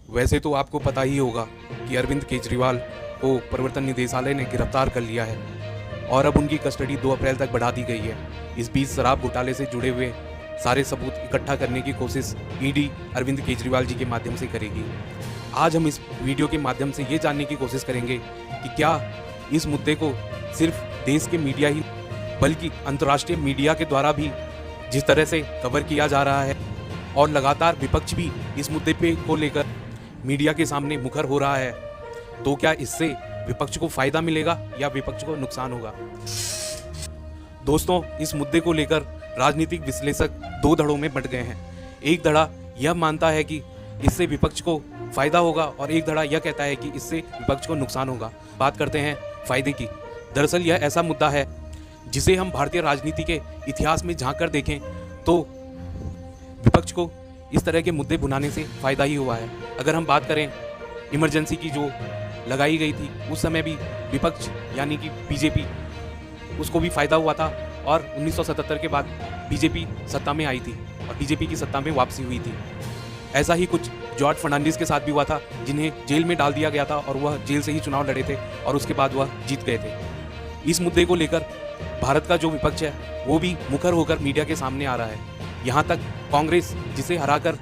वैसे तो आपको पता ही होगा कि अरविंद केजरीवाल को प्रवर्तन निदेशालय ने गिरफ्तार कर लिया है और अब उनकी कस्टडी 2 अप्रैल तक बढ़ा दी गई है। इस बीच शराब घोटाले से जुड़े हुए सारे सबूत इकट्ठा करने की कोशिश ईडी अरविंद केजरीवाल जी के माध्यम से करेगी। आज हम इस वीडियो के माध्यम से ये जानने की कोशिश करेंगे कि क्या इस मुद्दे को सिर्फ देश के मीडिया ही बल्कि अंतर्राष्ट्रीय मीडिया के द्वारा भी जिस तरह से कवर किया जा रहा है और लगातार विपक्ष भी इस मुद्दे पे को लेकर मीडिया के सामने मुखर हो रहा है, तो क्या इससे विपक्ष को फायदा मिलेगा या विपक्ष को नुकसान होगा। दोस्तों, इस मुद्दे को लेकर राजनीतिक विश्लेषक 2 धड़ों में बंट गए हैं। एक धड़ा यह मानता है कि इससे विपक्ष को फायदा होगा और एक धड़ा यह कहता है कि इससे विपक्ष को नुकसान होगा। बात करते हैं फायदे की। दरअसल यह ऐसा मुद्दा है जिसे हम भारतीय राजनीति के इतिहास में झांक कर देखें तो विपक्ष को इस तरह के मुद्दे बुलाने से फायदा ही हुआ है। अगर हम बात करें इमरजेंसी की जो लगाई गई थी, उस समय भी विपक्ष यानी कि बीजेपी उसको भी फायदा हुआ था और 1977 के बाद बीजेपी सत्ता में आई थी और बीजेपी की सत्ता में वापसी हुई थी। ऐसा ही कुछ जॉर्ज फर्नांडिस के साथ भी हुआ था, जिन्हें जेल में डाल दिया गया था और वह जेल से ही चुनाव लड़े थे और उसके बाद वह जीत गए थे। इस मुद्दे को लेकर भारत का जो विपक्ष है वो भी मुखर होकर मीडिया के सामने आ रहा है। यहाँ तक कांग्रेस, जिसे हराकर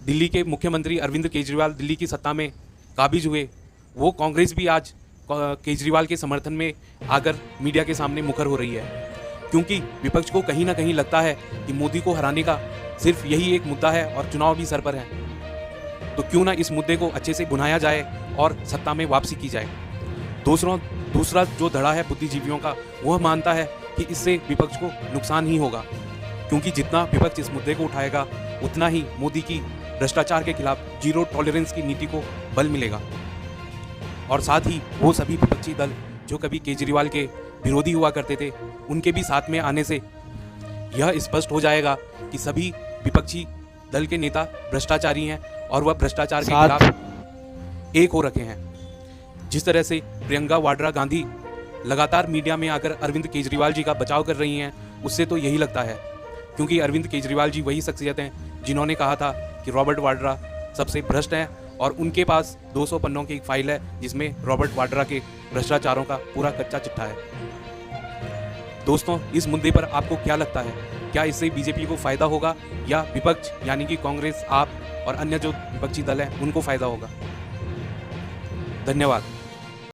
दिल्ली के मुख्यमंत्री अरविंद केजरीवाल दिल्ली की सत्ता में काबिज हुए, वो कांग्रेस भी आज केजरीवाल के समर्थन में आकर मीडिया के सामने मुखर हो रही है, क्योंकि विपक्ष को कहीं ना कहीं लगता है कि मोदी को हराने का सिर्फ यही एक मुद्दा है और चुनाव भी सर पर है, तो क्यों ना इस मुद्दे को अच्छे से बुनाया जाए और सत्ता में वापसी की जाए। दूसरा जो धड़ा है बुद्धिजीवियों का, वह मानता है कि इससे विपक्ष को नुकसान ही होगा, क्योंकि जितना विपक्ष इस मुद्दे को उठाएगा उतना ही मोदी की भ्रष्टाचार के खिलाफ जीरो टॉलरेंस की नीति को बल मिलेगा और साथ ही वो सभी विपक्षी दल जो कभी केजरीवाल के विरोधी हुआ करते थे, उनके भी साथ में आने से यह स्पष्ट हो जाएगा कि सभी विपक्षी दल के नेता भ्रष्टाचारी हैं और वह भ्रष्टाचार के खिलाफ एक हो रखे हैं। जिस तरह से प्रियंका वाड्रा गांधी लगातार मीडिया में आकर अरविंद केजरीवाल जी का बचाव कर रही हैं, उससे तो यही लगता है, क्योंकि अरविंद केजरीवाल जी वही शख्सियत हैं जिन्होंने कहा था कि रॉबर्ट वाड्रा सबसे भ्रष्ट हैं और उनके पास 200 पन्नों की एक फाइल है जिसमें रॉबर्ट वाड्रा के भ्रष्टाचारों का पूरा कच्चा चिट्ठा है। दोस्तों, इस मुद्दे पर आपको क्या लगता है? क्या इससे बीजेपी को फायदा होगा या विपक्ष यानी कि कांग्रेस, आप और अन्य जो विपक्षी दल हैं उनको फायदा होगा? धन्यवाद।